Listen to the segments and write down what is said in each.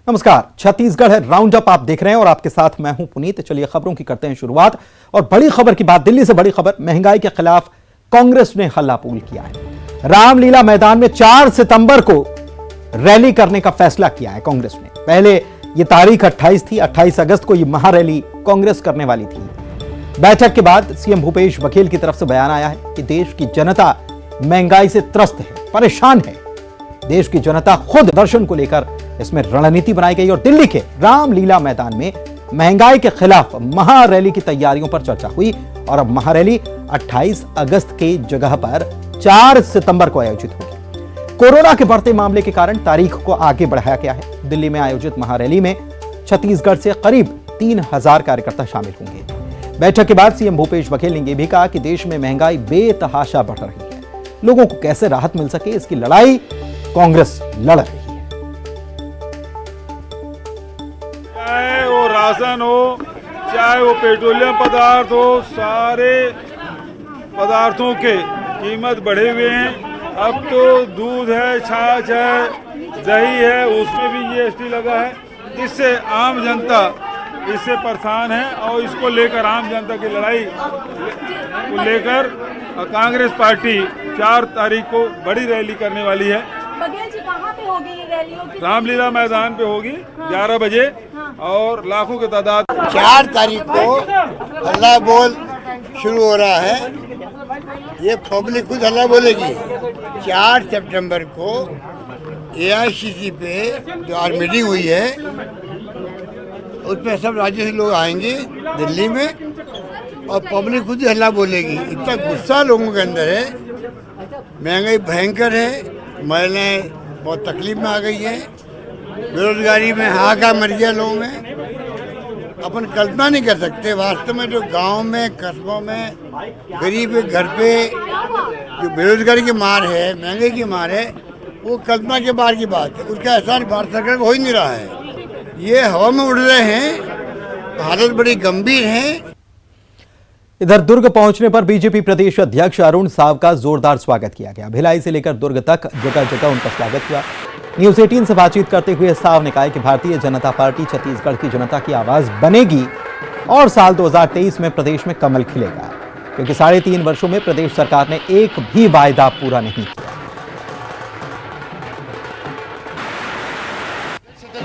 नमस्कार, छत्तीसगढ़ है round up आप देख रहे हैं और आपके साथ मैं हूं पुनीत। चलिए खबरों की करते हैं शुरुआत। और बड़ी खबर की बात, दिल्ली से बड़ी खबर, महंगाई के खिलाफ कांग्रेस ने हल्ला बोल किया है। रामलीला मैदान में 4 सितंबर को रैली करने का फैसला किया है कांग्रेस ने। पहले यह तारीख 28 थी, 28 अगस्त को यह महारैली कांग्रेस करने वाली थी। बैठक के बाद सीएम भूपेश बघेल की तरफ से बयान आया है कि देश की जनता महंगाई से त्रस्त है, परेशान है। देश की जनता खुद दर्शन को लेकर इसमें रणनीति बनाई गई और दिल्ली के रामलीला मैदान में महंगाई के खिलाफ महारैली की तैयारियों पर चर्चा हुई। और अब महारैली 28 अगस्त के जगह पर 4 सितंबर को आयोजित होगी। कोरोना के बढ़ते मामले के कारण तारीख को आगे बढ़ाया गया है। दिल्ली में आयोजित महारैली में छत्तीसगढ़ से करीब 3000 कार्यकर्ता शामिल होंगे। बैठक के बाद सीएम भूपेश बघेल ने यह भी कहा कि देश में महंगाई बेतहाशा बढ़ रही है। लोगों को कैसे राहत मिल सके, इसकी लड़ाई कांग्रेस लड़ रही है। चाहे वो राशन हो, चाहे वो पेट्रोलियम पदार्थ हो, सारे पदार्थों के कीमत बढ़े हुए हैं। अब तो दूध है, छाछ है, दही है, उसमें भी जीएसटी लगा है, जिससे आम जनता इससे परेशान है। और इसको लेकर आम जनता की लड़ाई को लेकर कांग्रेस पार्टी 4 तारीख को बड़ी रैली करने वाली है। बघेल जी, कहाँ पे होगी ये रैली? रामलीला मैदान पे होगी 11 बजे और लाखों की तादाद। 4 तारीख को हल्ला बोल शुरू हो रहा है। ये पब्लिक खुद हल्ला बोलेगी। 4 सितंबर को एआईसीसी पे जो आज मीटिंग हुई है, उसमें सब राज्य से लोग आएंगे दिल्ली में और पब्लिक खुद ही हल्ला बोलेगी। इतना गुस्सा लोगों के अंदर है। महंगाई भयंकर है, महिलाएं बहुत तकलीफ में आ गई हैं, बेरोजगारी में हाहाकार मर गया लोगों में। अपन कल्पना नहीं कर सकते वास्तव में जो गांव में, कस्बों में गरीब के घर पे जो बेरोजगारी की मार है, महंगाई की मार है, वो कल्पना के बाहर की बात है। उसका एहसास भारत सरकार को हो ही नहीं रहा है। ये हवा में उड़ रहे हैं, हालत बड़ी गंभीर है। इधर दुर्ग पहुंचने पर बीजेपी प्रदेश अध्यक्ष अरुण साव का जोरदार स्वागत किया गया। भिलाई से लेकर दुर्ग तक जगह जगह उनका स्वागत हुआ। न्यूज 18 से बातचीत करते हुए साव ने कहा कि भारतीय जनता पार्टी छत्तीसगढ़ की जनता की आवाज बनेगी और साल 2023 में प्रदेश में कमल खिलेगा, क्योंकि 3.5 वर्षों में प्रदेश सरकार ने एक भी वायदा पूरा नहीं किया।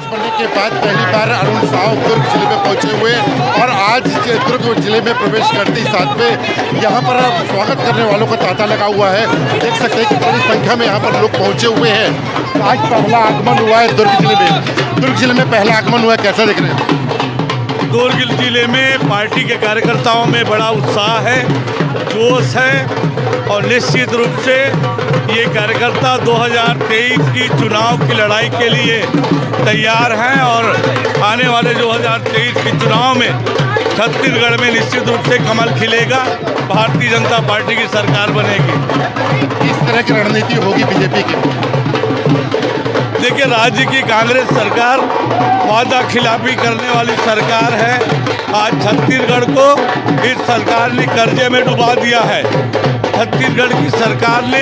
बनने के बाद पहली बार अरुण साव दुर्ग जिले में पहुंचे हुए और आज दुर्ग जिले में प्रवेश करते ही साथ में यहाँ पर स्वागत करने वालों का तांता लगा हुआ है। देख सकते हैं कि बड़ी संख्या में यहाँ पर लोग पहुंचे हुए हैं। आज पहला आगमन हुआ है दुर्ग जिले में। दुर्ग जिले में पहला आगमन हुआ है, कैसा देख रहे हैं? दुर्ग जिले में पार्टी के कार्यकर्ताओं में बड़ा उत्साह है, जोश है और निश्चित रूप से ये कार्यकर्ता 2023 की चुनाव की लड़ाई के लिए तैयार हैं और आने वाले 2023 के चुनाव में छत्तीसगढ़ में निश्चित रूप से कमल खिलेगा, भारतीय जनता पार्टी की सरकार बनेगी। इस तरह की रणनीति होगी बीजेपी की? देखिए, राज्य की कांग्रेस सरकार वादा खिलाफी करने वाली सरकार है। आज छत्तीसगढ़ को इस सरकार ने कर्जे में डुबा दिया है। छत्तीसगढ़ की सरकार ने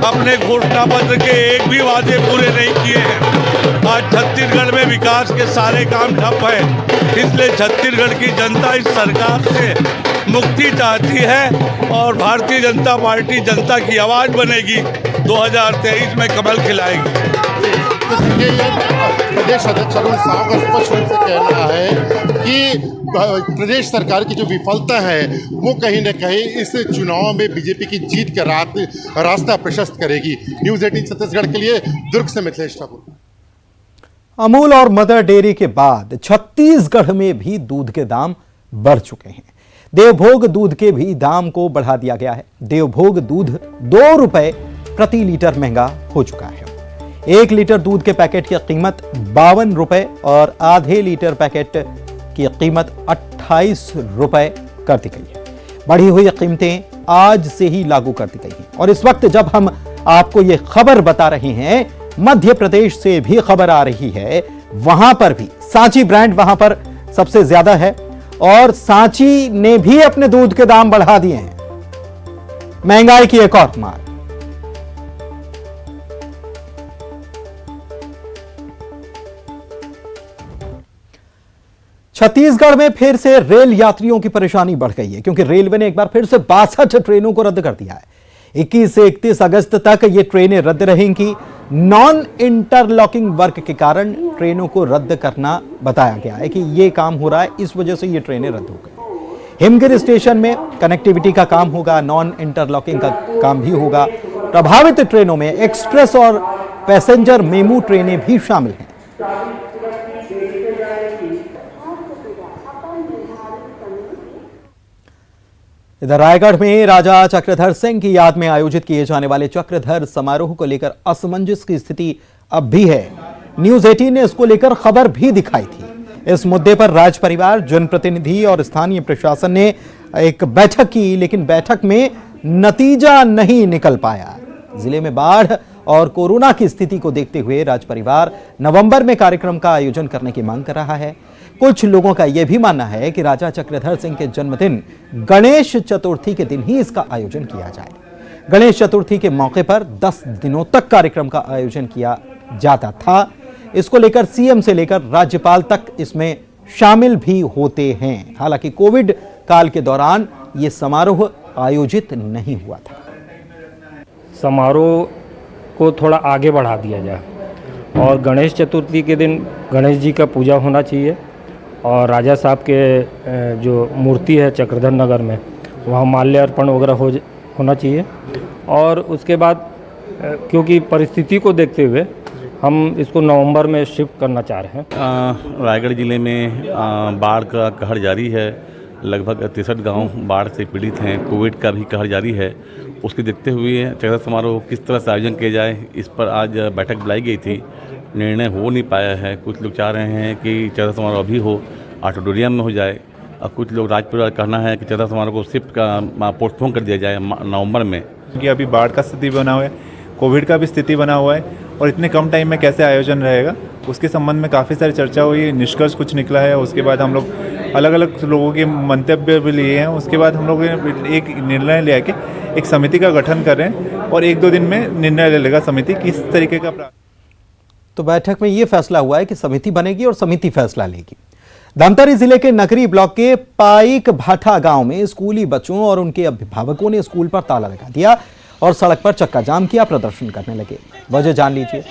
अपने घोषणा पत्र के एक भी वादे पूरे नहीं किए हैं। आज छत्तीसगढ़ में विकास के सारे काम ठप है, इसलिए छत्तीसगढ़ की जनता इस सरकार से मुक्ति चाहती है और भारतीय जनता पार्टी जनता की आवाज़ बनेगी, 2023 में कमल खिलाएगी। प्रदेश अध्यक्ष अरुण साव का स्पष्ट रूप से कहना है कि प्रदेश सरकार की जो विफलता है वो कहीं न कहीं इस चुनाव में बीजेपी की जीत का रास्ता प्रशस्त करेगी। न्यूज़ 18 छत्तीसगढ़ के लिए दुर्ग से मिथिलेश ठाकुर। अमूल और मदर डेयरी के बाद छत्तीसगढ़ में भी दूध के दाम बढ़ चुके हैं। देवभोग दूध के भी दाम को बढ़ा दिया गया है। देवभोग दूध 2 रुपए प्रति लीटर महंगा हो चुका है। 1 लीटर दूध के पैकेट की कीमत 52 रुपए और आधे लीटर पैकेट की कीमत 28 रुपए कर दी गई है। बढ़ी हुई कीमतें आज से ही लागू कर दी गई हैं। और इस वक्त जब हम आपको यह खबर बता रहे हैं, मध्य प्रदेश से भी खबर आ रही है। वहां पर भी सांची ब्रांड वहां पर सबसे ज्यादा है और सांची ने भी अपने दूध के दाम बढ़ा दिए हैं। महंगाई की एक और मार। छत्तीसगढ़ में फिर से रेल यात्रियों की परेशानी बढ़ गई है, क्योंकि रेलवे ने एक बार फिर से 62 ट्रेनों को रद्द कर दिया है। 21 से 31 अगस्त तक ये ट्रेनें रद्द रहेंगी। नॉन इंटरलॉकिंग वर्क के कारण ट्रेनों को रद्द करना बताया गया है कि ये काम हो रहा है, इस वजह से ये ट्रेनें रद्द हो गई। हिमगिरी स्टेशन में कनेक्टिविटी का काम होगा, नॉन इंटरलॉकिंग का काम भी होगा। प्रभावित ट्रेनों में एक्सप्रेस और पैसेंजर मेमू ट्रेनें भी शामिल हैं। इधर रायगढ़ में राजा चक्रधर सिंह की याद में आयोजित किए जाने वाले चक्रधर समारोह को लेकर असमंजस की स्थिति अब भी है। न्यूज 18 ने इसको लेकर खबर भी दिखाई थी। इस मुद्दे पर राज परिवार, जनप्रतिनिधि और स्थानीय प्रशासन ने एक बैठक की, लेकिन बैठक में नतीजा नहीं निकल पाया। जिले में बाढ़ और कोरोना की स्थिति को देखते हुए राज परिवार नवंबर में कार्यक्रम का आयोजन करने की मांग कर रहा है। कुछ लोगों का यह भी मानना है कि राजा चक्रधर सिंह के जन्मदिन गणेश चतुर्थी के दिन ही इसका आयोजन किया जाए। गणेश चतुर्थी के मौके पर 10 दिनों तक कार्यक्रम का आयोजन किया जाता था। इसको लेकर सीएम से लेकर राज्यपाल तक इसमें शामिल भी होते हैं। हालांकि कोविड काल के दौरान यह समारोह आयोजित नहीं हुआ था। समारोह को थोड़ा आगे बढ़ा दिया जाए और गणेश चतुर्थी के दिन गणेश जी का पूजा होना चाहिए और राजा साहब के जो मूर्ति है चक्रधर नगर में वहाँ माल्यार्पण वगैरह होना चाहिए। और उसके बाद क्योंकि परिस्थिति को देखते हुए हम इसको नवंबर में शिफ्ट करना चाह रहे हैं। रायगढ़ जिले में बाढ़ का कहर जारी है। लगभग 63 गांव बाढ़ से पीड़ित हैं। कोविड का भी कहर जारी है। उसके देखते हुए चक्रधर समारोह किस तरह से आयोजन किया जाए, इस पर आज बैठक बुलाई गई थी। निर्णय हो नहीं पाया है। कुछ लोग चाह रहे हैं कि चक्रधर समारोह अभी हो, ऑडिटोरियम में हो जाए, और कुछ लोग राज परिवार कहना है कि चक्रधर समारोह को शिफ्ट का पोस्टपोन कर दिया जाए नवंबर में। कि अभी बाढ़ का स्थिति बना हुआ है, कोविड का भी स्थिति बना हुआ है और इतने कम टाइम में कैसे आयोजन रहेगा उसके संबंध में काफ़ी सारी चर्चा हुई। निष्कर्ष कुछ निकला है। उसके बाद हम लोग अलग अलग लोगों के मंतव्य भी लिए हैं। उसके बाद हम लोग ने एक निर्णय लिया कि एक समिति का गठन कर रहे हैं और 1-2 दिन में निर्णय ले लेगा समिति किस तरीके का। तो बैठक में यह फैसला हुआ है कि समिति बनेगी और समिति फैसला लेगी। धमतरी जिले के नगरी ब्लॉक के पाइक भाठा गांव में स्कूली बच्चों और उनके अभिभावकों ने स्कूल पर ताला लगा दिया और सड़क पर चक्का जाम किया, प्रदर्शन करने लगे। वजह जान लीजिए।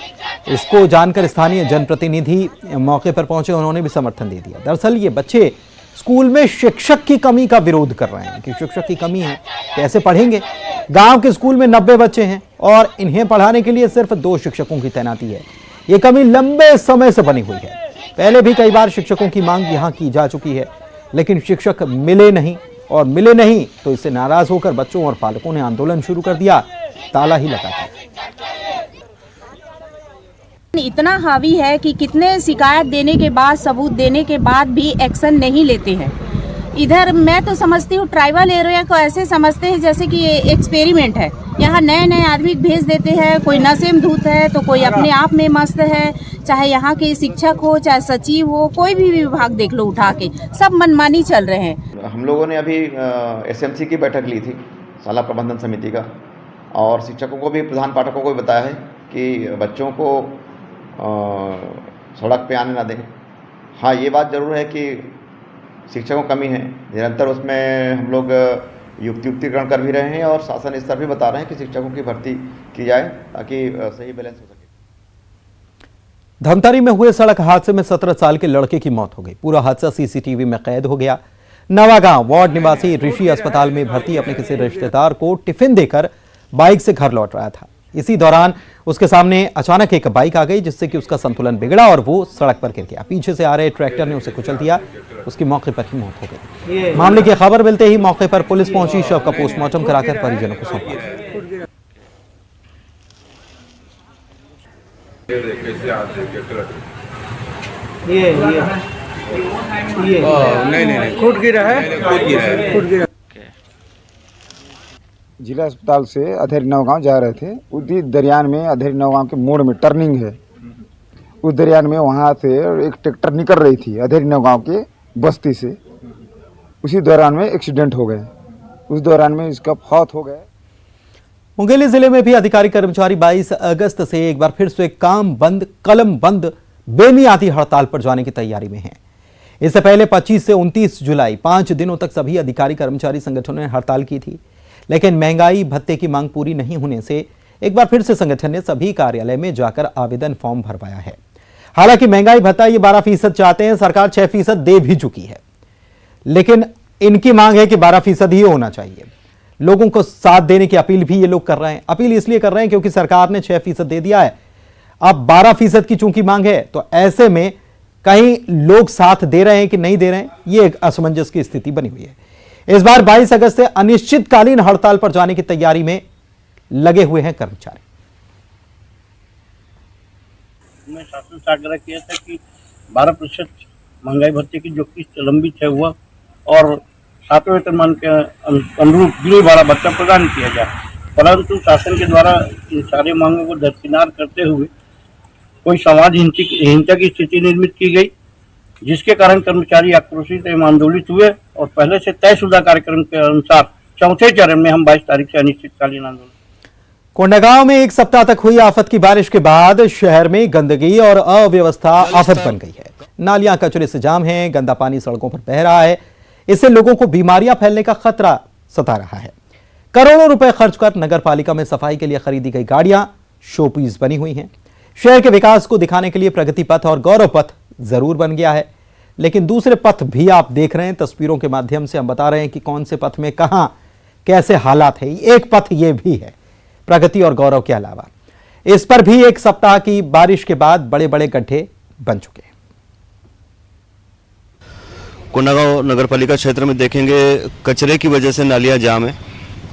इसको जानकर स्थानीय जनप्रतिनिधि मौके पर पहुंचे, उन्होंने भी समर्थन दे दिया। दरअसल ये बच्चे स्कूल में शिक्षक की कमी का विरोध कर रहे हैं कि शिक्षक की कमी है, कैसे पढ़ेंगे। गांव के स्कूल में 90 बच्चे हैं और इन्हें पढ़ाने के लिए सिर्फ 2 शिक्षकों की तैनाती है। ये कमी लंबे समय से बनी हुई है। पहले भी कई बार शिक्षकों की मांग यहां की जा चुकी है, लेकिन शिक्षक मिले नहीं, और मिले नहीं तो इससे नाराज होकर बच्चों और पालकों ने आंदोलन शुरू कर दिया। ताला ही लगा दिया। इतना हावी है कि कितने शिकायत देने के बाद, सबूत देने के बाद भी एक्शन नहीं लेते हैं। इधर मैं तो समझती हूँ ट्राइबल एरिया को ऐसे समझते हैं जैसे कि ये एक्सपेरिमेंट है। यहाँ नए नए आदमी भेज देते हैं, कोई नशे में धूत है तो कोई अपने आप में मस्त है। चाहे यहाँ के शिक्षक हो, चाहे सचिव हो, कोई भी विभाग देख लो उठा के, सब मनमानी चल रहे हैं। हम लोगों ने अभी एसएमसी की बैठक ली थी, शाला प्रबंधन समिति का, और शिक्षकों को भी, प्रधान पाठकों को भी बताया है कि बच्चों को सड़क पे आने ना दें। हाँ, ये बात ज़रूर है कि शिक्षकों कमी है। निरंतर उसमें हम लोग युक्तिकरण कर भी रहे हैं और शासन स्तर भी बता रहे हैं कि शिक्षकों की भर्ती की जाए ताकि सही बैलेंस हो सके। धमतरी में हुए सड़क हादसे में 17 साल के लड़के की मौत हो गई। पूरा हादसा सीसीटीवी में कैद हो गया। नवागांव वार्ड निवासी ऋषि अस्पताल में भर्ती अपने किसी रिश्तेदार को टिफिन देकर बाइक से घर लौट रहा था। इसी दौरान उसके सामने अचानक एक बाइक आ गई, जिससे कि उसका संतुलन बिगड़ा और वो सड़क पर गिर गया। पीछे से आ रहे ट्रैक्टर ने उसे कुचल दिया। उसकी मौके पर ही मौत हो गई। मामले की खबर मिलते ही मौके पर पुलिस पहुंची, शव का पोस्टमार्टम कराकर परिजनों को सौंपा। नहीं खुद गिरा है। जिला अस्पताल से अधेरी नौगांव जा रहे थे। उसी दरियान में अधेरी नौगांव के मोड़ में टर्निंग है, उस दरियान में वहाँ से एक ट्रैक्टर निकल रही थी अधेरी नौगांव के बस्ती से। उसी दौरान में एक्सीडेंट हो गए। उस दौरान में इसका फौत हो गया। मुंगेली जिले में भी अधिकारी कर्मचारी 22 अगस्त से एक बार फिर से काम बंद, कलम बंद, बेमियादी हड़ताल पर जाने की तैयारी में हैं। इससे पहले 25 से 29 जुलाई 5 दिनों तक सभी अधिकारी कर्मचारी संगठनों ने हड़ताल की थी, लेकिन महंगाई भत्ते की मांग पूरी नहीं होने से एक बार फिर से संगठन ने सभी कार्यालय में जाकर आवेदन फॉर्म भरवाया है। हालांकि महंगाई भत्ता ये 12% चाहते हैं, सरकार 6% दे भी चुकी है, लेकिन इनकी मांग है कि 12% ही होना चाहिए। लोगों को साथ देने की अपील भी ये लोग कर रहे हैं। अपील इसलिए कर रहे हैं क्योंकि सरकार ने 6% दे दिया है, अब 12% की चूंकि मांग है, तो ऐसे में कहीं लोग साथ दे रहे हैं कि नहीं दे रहे हैं, ये एक असमंजस की स्थिति बनी हुई है। इस बार 22 अगस्त से अनिश्चितकालीन हड़ताल पर जाने की तैयारी में लगे हुए हैं कर्मचारी। मैं शासन से आग्रह किया था कि 12% महंगाई भत्ते की जो किस्त लंबित है हुआ और 7वें वेतनमान के अनुरूप गृह भाड़ा भत्ता प्रदान किया जाए, परंतु शासन के द्वारा इन सारे मांगों को दरकिनार करते हुए कोई समाज हिंसा की स्थिति निर्मित की गई, जिसके कारण कर्मचारी आक्रोशित एवं आंदोलित हुए और पहले से तयशुदा कार्यक्रम के अनुसार चौथे चरण में हम 22 तारीख से अनिश्चितकालीन आंदोलन। कोंडागांव में एक सप्ताह तक हुई आफत की बारिश के बाद शहर में गंदगी और अव्यवस्था आफत बन गई है। नालियां कचरे से जाम हैं, गंदा पानी सड़कों पर बह रहा है, इससे लोगों को बीमारियां फैलने का खतरा सता रहा है। करोड़ों रुपए खर्च कर नगर पालिका में सफाई के लिए खरीदी गई गाड़ियां शोपीस बनी हुई हैं। शहर के विकास को दिखाने के लिए प्रगति पथ और गौरव पथ जरूर बन गया है, लेकिन दूसरे पथ भी आप देख रहे हैं। तस्वीरों के माध्यम से हम बता रहे हैं कि कौन से पथ में कहां कैसे हालात है। एक पथ ये भी है प्रगति और गौरव के अलावा, इस पर भी एक सप्ताह की बारिश के बाद बड़े बड़े गड्ढे बन चुके हैं। कोंडागांव नगर पालिका क्षेत्र में देखेंगे कचरे की वजह से नालियां जाम है,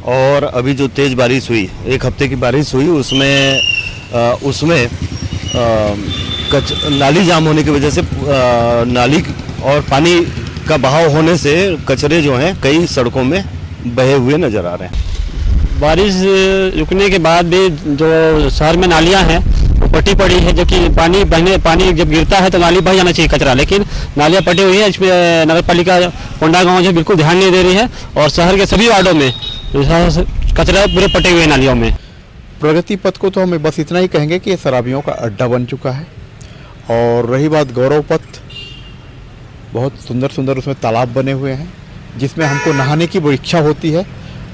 और अभी जो तेज बारिश हुई, एक हफ्ते की बारिश हुई, उसमें नाली जाम होने की वजह से नाली और पानी का बहाव होने से कचरे जो हैं कई सड़कों में बहे हुए नजर आ रहे हैं। बारिश रुकने के बाद भी जो शहर में नालियां हैं वो पटी पड़ी है, जो कि पानी जब गिरता है तो नाली बह जाना चाहिए कचरा, लेकिन नालियां पटी हुई है। इसमें नगर पालिका कोंडागांव जो बिल्कुल ध्यान नहीं दे रही है और शहर के सभी वार्डों में कचरा पूरे पटे हुए नालियों में। प्रगति पथ को तो हमें बस इतना ही कहेंगे कि शराबियों का अड्डा बन चुका है। और रही बात गौरव पथ, बहुत सुंदर सुंदर उसमें तालाब बने हुए हैं जिसमें हमको नहाने की बड़ी इच्छा होती है,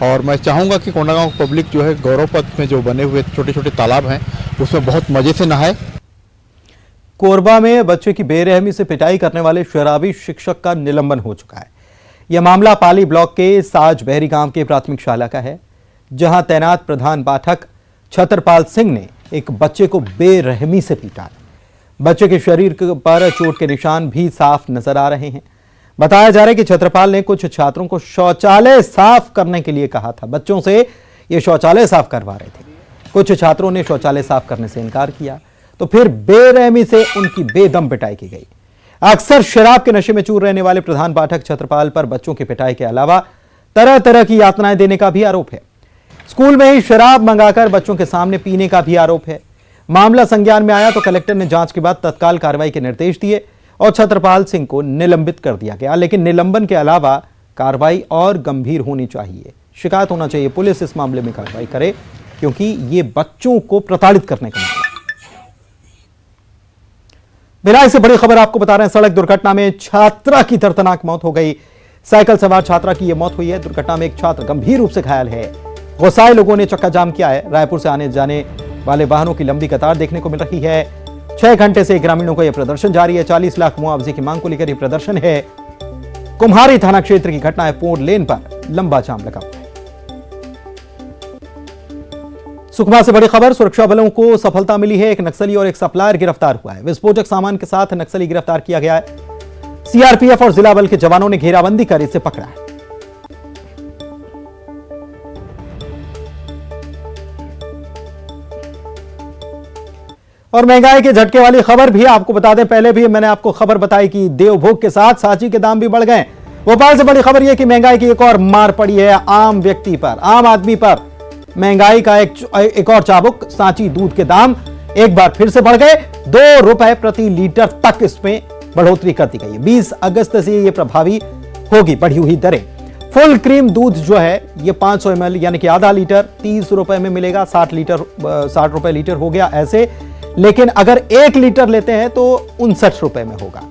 और मैं चाहूँगा कि कोंडागांव पब्लिक जो है गौरव पथ में जो बने हुए छोटे छोटे तालाब हैं उसमें बहुत मजे से नहाए। कोरबा में बच्चे की बेरहमी से पिटाई करने वाले शराबी शिक्षक का निलंबन हो चुका है। यह मामला पाली ब्लॉक के साज बहरी गांव के प्राथमिक शाला का है, जहां तैनात प्रधान पाठक छत्रपाल सिंह ने एक बच्चे को बेरहमी से पीटा। बच्चे के शरीर पर चोट के निशान भी साफ नजर आ रहे हैं। बताया जा रहा है कि छत्रपाल ने कुछ छात्रों को शौचालय साफ करने के लिए कहा था। बच्चों से ये शौचालय साफ करवा रहे थे। कुछ छात्रों ने शौचालय साफ करने से इनकार किया, तो फिर बेरहमी से उनकी बेदम पिटाई की गई। अक्सर शराब के नशे में चूर रहने वाले प्रधान पाठक छत्रपाल पर बच्चों की पिटाई के अलावा तरह तरह की यातनाएं देने का भी आरोप है। स्कूल में ही शराब मंगाकर बच्चों के सामने पीने का भी आरोप है। मामला संज्ञान में आया तो कलेक्टर ने जांच के बाद तत्काल कार्रवाई के निर्देश दिए और छत्रपाल सिंह को निलंबित कर दिया गया। लेकिन निलंबन के अलावा कार्रवाई और गंभीर होनी चाहिए। शिकायत होना चाहिए, पुलिस इस मामले में कार्रवाई करे, क्योंकि ये बच्चों को प्रताड़ित करने का मामला। भिलाई से बड़ी खबर आपको बता रहे हैं। सड़क दुर्घटना में छात्रा की दर्दनाक मौत हो गई। साइकिल सवार छात्रा की यह मौत हुई है। दुर्घटना में एक छात्र गंभीर रूप से घायल है। गुस्साए लोगों ने चक्का जाम किया है। रायपुर से आने जाने वाले वाहनों की लंबी कतार देखने को मिल रही है। 6 घंटे से ग्रामीणों का यह प्रदर्शन जारी है। 40 लाख मुआवजे की मांग को लेकर यह प्रदर्शन है। कुम्हारी थाना क्षेत्र की घटना है। 4 लेन पर लंबा जाम लगा हुआ है। सुकमा से बड़ी खबर, सुरक्षा बलों को सफलता मिली है। एक नक्सली और एक सप्लायर गिरफ्तार हुआ है। विस्फोटक सामान के साथ नक्सली गिरफ्तार किया गया है। सीआरपीएफ और जिला बल के जवानों ने घेराबंदी कर इसे पकड़ा है। और महंगाई के झटके वाली खबर भी आपको बता दें, पहले भी मैंने आपको खबर बताई कि देवभोग के साथ सांची के दाम भी बढ़ गए। भोपाल से बड़ी खबर यह कि महंगाई की एक और मार पड़ी है आम व्यक्ति पर, आम आदमी पर। महंगाई का एक और चाबुक, सांची दूध के दाम एक बार फिर से बढ़ गए। 2 रुपए प्रति लीटर तक इसमें बढ़ोतरी कर दी गई है। 20 अगस्त से यह प्रभावी होगी बढ़ी हुई दरें। फुल क्रीम दूध जो है ये 500 ml यानी कि आधा लीटर 30 रुपए में मिलेगा। 60 रुपए लीटर हो गया ऐसे, लेकिन अगर 1 लीटर लेते हैं तो 59 रुपए में होगा।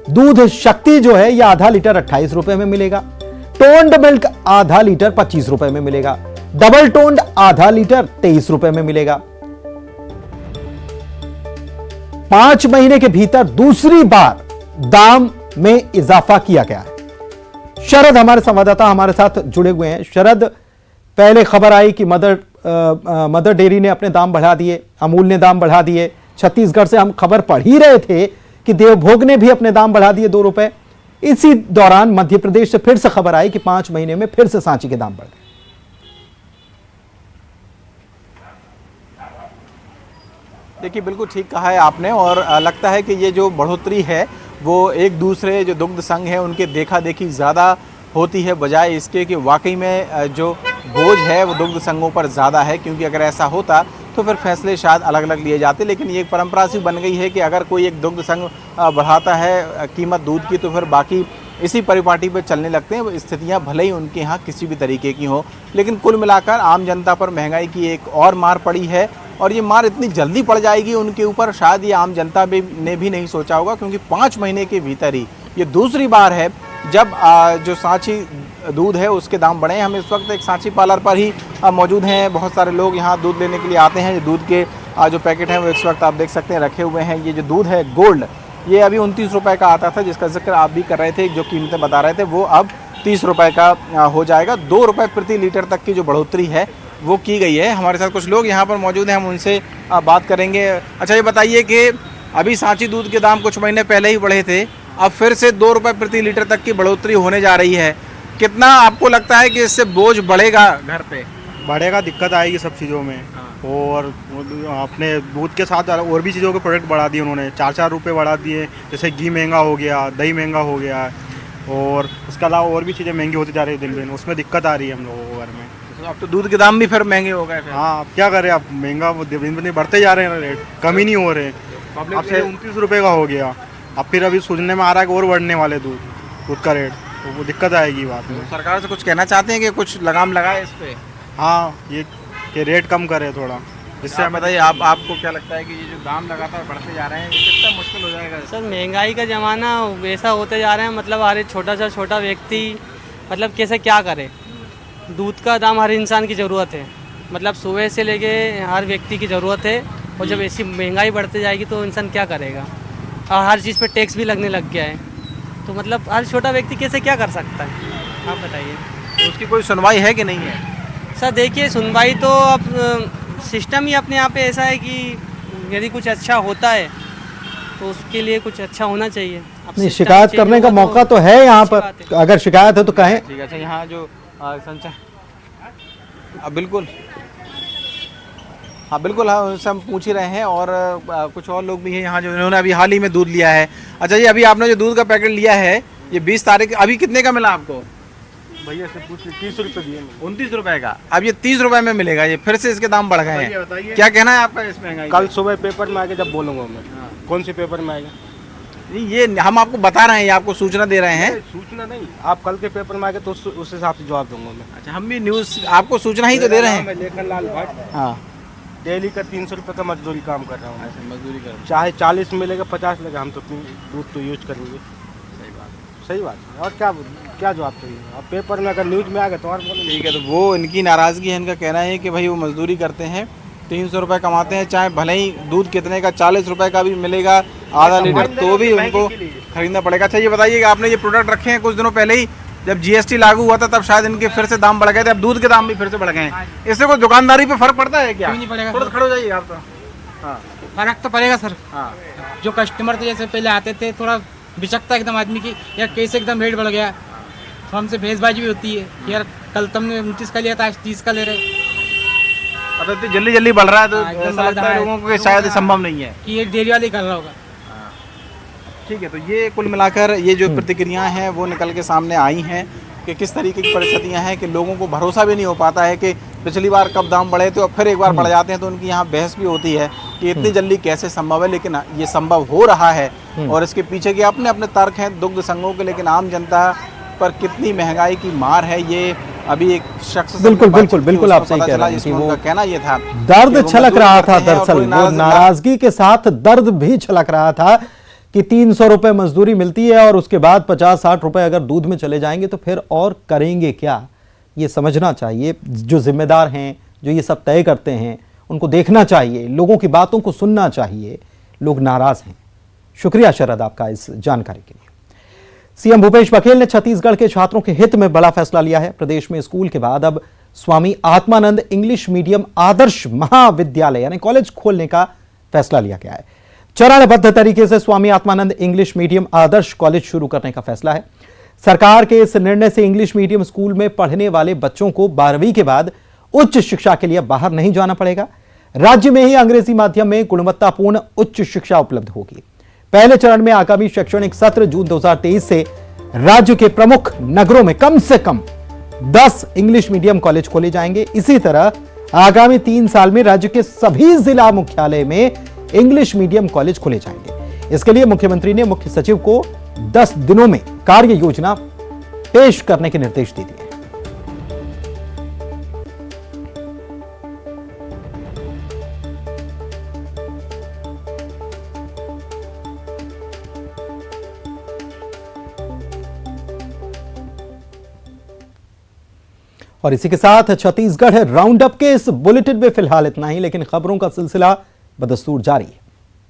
दूध शक्ति जो है यह आधा लीटर 28 रुपए में मिलेगा। टोन्ड मिल्क आधा लीटर 25 रुपए में मिलेगा। डबल टोन्ड आधा लीटर 23 रुपए में मिलेगा। 5 महीने के भीतर दूसरी बार दाम में इजाफा किया गया है। शरद हमारे संवाददाता हमारे साथ जुड़े हुए हैं। शरद, पहले खबर आई कि मदर डेयरी ने अपने दाम बढ़ा दिए, अमूल ने दाम बढ़ा दिए। छत्तीसगढ़ से हम खबर पढ़ ही रहे थे कि देवभोग ने भी अपने दाम बढ़ा दिए 2 रुपए। इसी दौरान मध्य प्रदेश से फिर से खबर आई कि 5 महीने में फिर से सांची के दाम बढ़ गए। देखिए, बिल्कुल ठीक कहा है आपने, और लगता है कि ये जो बढ़ोतरी है वो एक दूसरे जो दुग्ध संघ है उनके देखा देखी ज़्यादा होती है, बजाय इसके कि वाकई में जो बोझ है वो दुग्ध संघों पर ज़्यादा है। क्योंकि अगर ऐसा होता तो फिर फैसले शायद अलग अलग लिए जाते, लेकिन ये एक परंपरा सी बन गई है कि अगर कोई एक दुग्ध संघ बढ़ाता है कीमत दूध की, तो फिर बाकी इसी परिपाटी पर चलने लगते हैं। स्थितियां भले ही उनके यहाँ किसी भी तरीके की हो, लेकिन कुल मिलाकर आम जनता पर महंगाई की एक और मार पड़ी है, और ये मार इतनी जल्दी पड़ जाएगी उनके ऊपर, शायद ये आम जनता ने भी नहीं सोचा होगा। क्योंकि 5 महीने के भीतर ही ये दूसरी बार है जब जो सांची दूध है उसके दाम बढ़े हैं। हम इस वक्त एक सांची पार्लर पर ही मौजूद हैं। बहुत सारे लोग यहाँ दूध लेने के लिए आते हैं। दूध के जो पैकेट हैं वो इस वक्त आप देख सकते हैं रखे हुए हैं। ये जो दूध है गोल्ड, ये अभी 29 रुपये का आता था, जिसका जिक्र आप भी कर रहे थे। जो कीमतें बता रहे थे वो अब 30 रुपये का हो जाएगा। 2 रुपये प्रति लीटर तक की जो बढ़ोतरी है वो की गई है। हमारे साथ कुछ लोग यहाँ पर मौजूद हैं, हम उनसे बात करेंगे। अच्छा, ये बताइए कि अभी सांची दूध के दाम कुछ महीने पहले ही बढ़े थे, अब फिर से 2 रुपये प्रति लीटर तक की बढ़ोतरी होने जा रही है। कितना आपको लगता है कि इससे बोझ बढ़ेगा घर पे? बढ़ेगा, दिक्कत आएगी सब चीज़ों में। और अपने दूध के साथ और भी चीज़ों के प्रोडक्ट बढ़ा दिए उन्होंने, 4-4 रुपये बढ़ा दिए। जैसे घी महंगा हो गया, दही महंगा हो गया, और उसके अलावा और भी चीज़ें महंगी होती जा रही है दिन दिन। उसमें दिक्कत आ रही है हम लोगों को घर में। अब तो दूध के दाम भी फिर महंगे हो गए। हाँ, अब क्या करें, अब महंगा दिन दिन बढ़ते जा रहे हैं, रेट कम ही नहीं हो रहे। अब से 29 रुपये का हो गया, अब फिर अभी सुनने में आ रहा है कि और बढ़ने वाले दूध का रेट, तो वो दिक्कत आएगी बात में। सरकार से कुछ कहना चाहते हैं कि कुछ लगाम लगाए इस पे? हाँ, ये कि रेट कम करे थोड़ा, जिससे आप बताइए, आपको क्या लगता है कि ये जो दाम लगातार बढ़ते जा रहे हैं कितना मुश्किल हो जाएगा? सर, महंगाई का ज़माना वैसा होते जा रहा है, मतलब हर छोटा से छोटा व्यक्ति मतलब कैसे क्या करे। दूध का दाम हर इंसान की ज़रूरत है, मतलब सुबह से लेके हर व्यक्ति की ज़रूरत है। और जब ऐसी महंगाई बढ़ती जाएगी तो इंसान क्या करेगा, और हर चीज़ पे टैक्स भी लगने लग गया है, तो मतलब हर छोटा व्यक्ति कैसे क्या कर सकता है, आप बताइए। तो उसकी कोई सुनवाई है कि नहीं है? सर देखिए, सुनवाई तो अब सिस्टम ही अपने आप पे ऐसा है कि यदि कुछ अच्छा होता है तो उसके लिए कुछ अच्छा होना चाहिए। नहीं, शिकायत करने का मौका तो है यहाँ पर, अगर शिकायत है तो कहें। ठीक है। अच्छा, यहाँ जो संचार बिल्कुल, हाँ बिल्कुल, हाँ उनसे हम पूछ ही रहे हैं। और कुछ और लोग भी हैं यहाँ जो इन्होंने अभी हाल ही में दूध लिया है। अच्छा जी, अभी आपने जो दूध का पैकेट लिया है ये 20 तारीख, अभी कितने का मिला आपको? भैया से पूछ 30 रुपये दिए। 29 रुपये का, अब ये 30 रुपये में मिलेगा। ये फिर से इसके दाम बढ़ गए हैं, क्या कहना है आपका इस महंगाई? कल सुबह पेपर में आके जब बोलूँगा मैं। कौन सी पेपर में आएगा? ये हम आपको बता रहे हैं, आपको सूचना दे रहे हैं। सूचना नहीं, आप कल के पेपर में आके तो उस हिसाब से जवाब दूंगा मैं। अच्छा, हम भी न्यूज़ आपको सूचना ही तो दे रहे हैं। लेखन लाल भट्ट, हाँ, डेली का 300 रुपये का मजदूरी काम कर रहा हूँ। मजदूरी कर, चाहे 40 मिलेगा 50 लगेगा, हम तो दूध तो यूज करेंगे। सही बात है। और क्या जवाब चाहिए? अब पेपर में अगर न्यूज में आ गए तो और बोलो। ठीक है, तो वो इनकी नाराज़गी है। इनका कहना है कि भाई वो मजदूरी करते हैं, 300 रुपये कमाते हैं, चाहे भले ही दूध कितने का 40 रुपये का भी मिलेगा आधा लीटर, तो भी उनको खरीदना पड़ेगा। अच्छा, ये बताइए कि आपने ये प्रोडक्ट रखे हैं कुछ दिनों पहले ही, जब GST लागू हुआ था तब शायद इनके फिर से दाम बढ़ गए थे, अब दूध के दाम भी फिर से बढ़ गए हैं। इससे कोई दुकानदारी पे फर्क पड़ता है क्या? क्यों नहीं पड़ेगा? थोड़ा खड़े हो जाइए आप तो। हाँ, फर्क तो पड़ेगा सर। हाँ, जो कस्टमर तो जैसे पहले आते थे, थोड़ा बिचकता एकदम आदमी की, यार कैसे एकदम रेट बढ़ गया, तो हमसे भेजबाजी भी होती है, यार कल तुमने 29 का लिया था, आज 30 का ले रहे। अब इतनी जल्दी जल्दी बढ़ रहा है तो ऐसा लगता है लोगों को शायद संभव नहीं है कि एक डेयरी वाले कर रहा होगा। ठीक है, तो ये कुल मिलाकर ये जो प्रतिक्रियाएं हैं वो निकल के सामने आई हैं कि किस तरीके की परिस्थितियां हैं कि लोगों को भरोसा भी नहीं हो पाता है कि पिछली बार कब दाम बढ़े थे और फिर एक बार बढ़ जाते हैं। तो उनकी यहाँ बहस भी होती है कि इतनी जल्दी कैसे संभव है, लेकिन ये संभव हो रहा है। और इसके पीछे के अपने अपने तर्क हैं दुग्ध संघों के, लेकिन आम जनता पर कितनी महंगाई की मार है ये अभी एक शख्स से बिल्कुल आप सही कह रहे हैं कि वो कहना ये था, दर्द छलक रहा था। दरअसल वो नाराजगी के साथ दर्द भी छलक रहा था कि 300 रुपए मजदूरी मिलती है और उसके बाद 50-60 रुपए अगर दूध में चले जाएंगे तो फिर और करेंगे क्या, ये समझना चाहिए। जो जिम्मेदार हैं, जो ये सब तय करते हैं, उनको देखना चाहिए, लोगों की बातों को सुनना चाहिए। लोग नाराज हैं। शुक्रिया शरद आपका इस जानकारी के लिए। सीएम भूपेश बघेल ने छत्तीसगढ़ के छात्रों के हित में बड़ा फैसला लिया है। प्रदेश में स्कूल के बाद अब स्वामी आत्मानंद इंग्लिश मीडियम आदर्श महाविद्यालय यानी कॉलेज खोलने का फैसला लिया गया है। चरणबद्ध तरीके से स्वामी आत्मानंद इंग्लिश मीडियम आदर्श कॉलेज शुरू करने का फैसला है। सरकार के इस निर्णय से इंग्लिश मीडियम स्कूल में पढ़ने वाले बच्चों को 12वीं के बाद उच्च शिक्षा के लिए बाहर नहीं जाना पड़ेगा। राज्य में ही अंग्रेजी माध्यम में गुणवत्तापूर्ण उच्च शिक्षा उपलब्ध होगी। पहले चरण में आगामी शैक्षणिक सत्र जून 2023 से राज्य के प्रमुख नगरों में कम से कम 10 इंग्लिश मीडियम कॉलेज खोले जाएंगे। इसी तरह आगामी 3 साल में राज्य के सभी जिला मुख्यालय में इंग्लिश मीडियम कॉलेज खोले जाएंगे। इसके लिए मुख्यमंत्री ने मुख्य सचिव को 10 दिनों में कार्य योजना पेश करने के निर्देश दे दिए। और इसी के साथ छत्तीसगढ़ राउंड अप के इस बुलेटिन में फिलहाल इतना ही, लेकिन खबरों का सिलसिला बदस्तूर जारी है।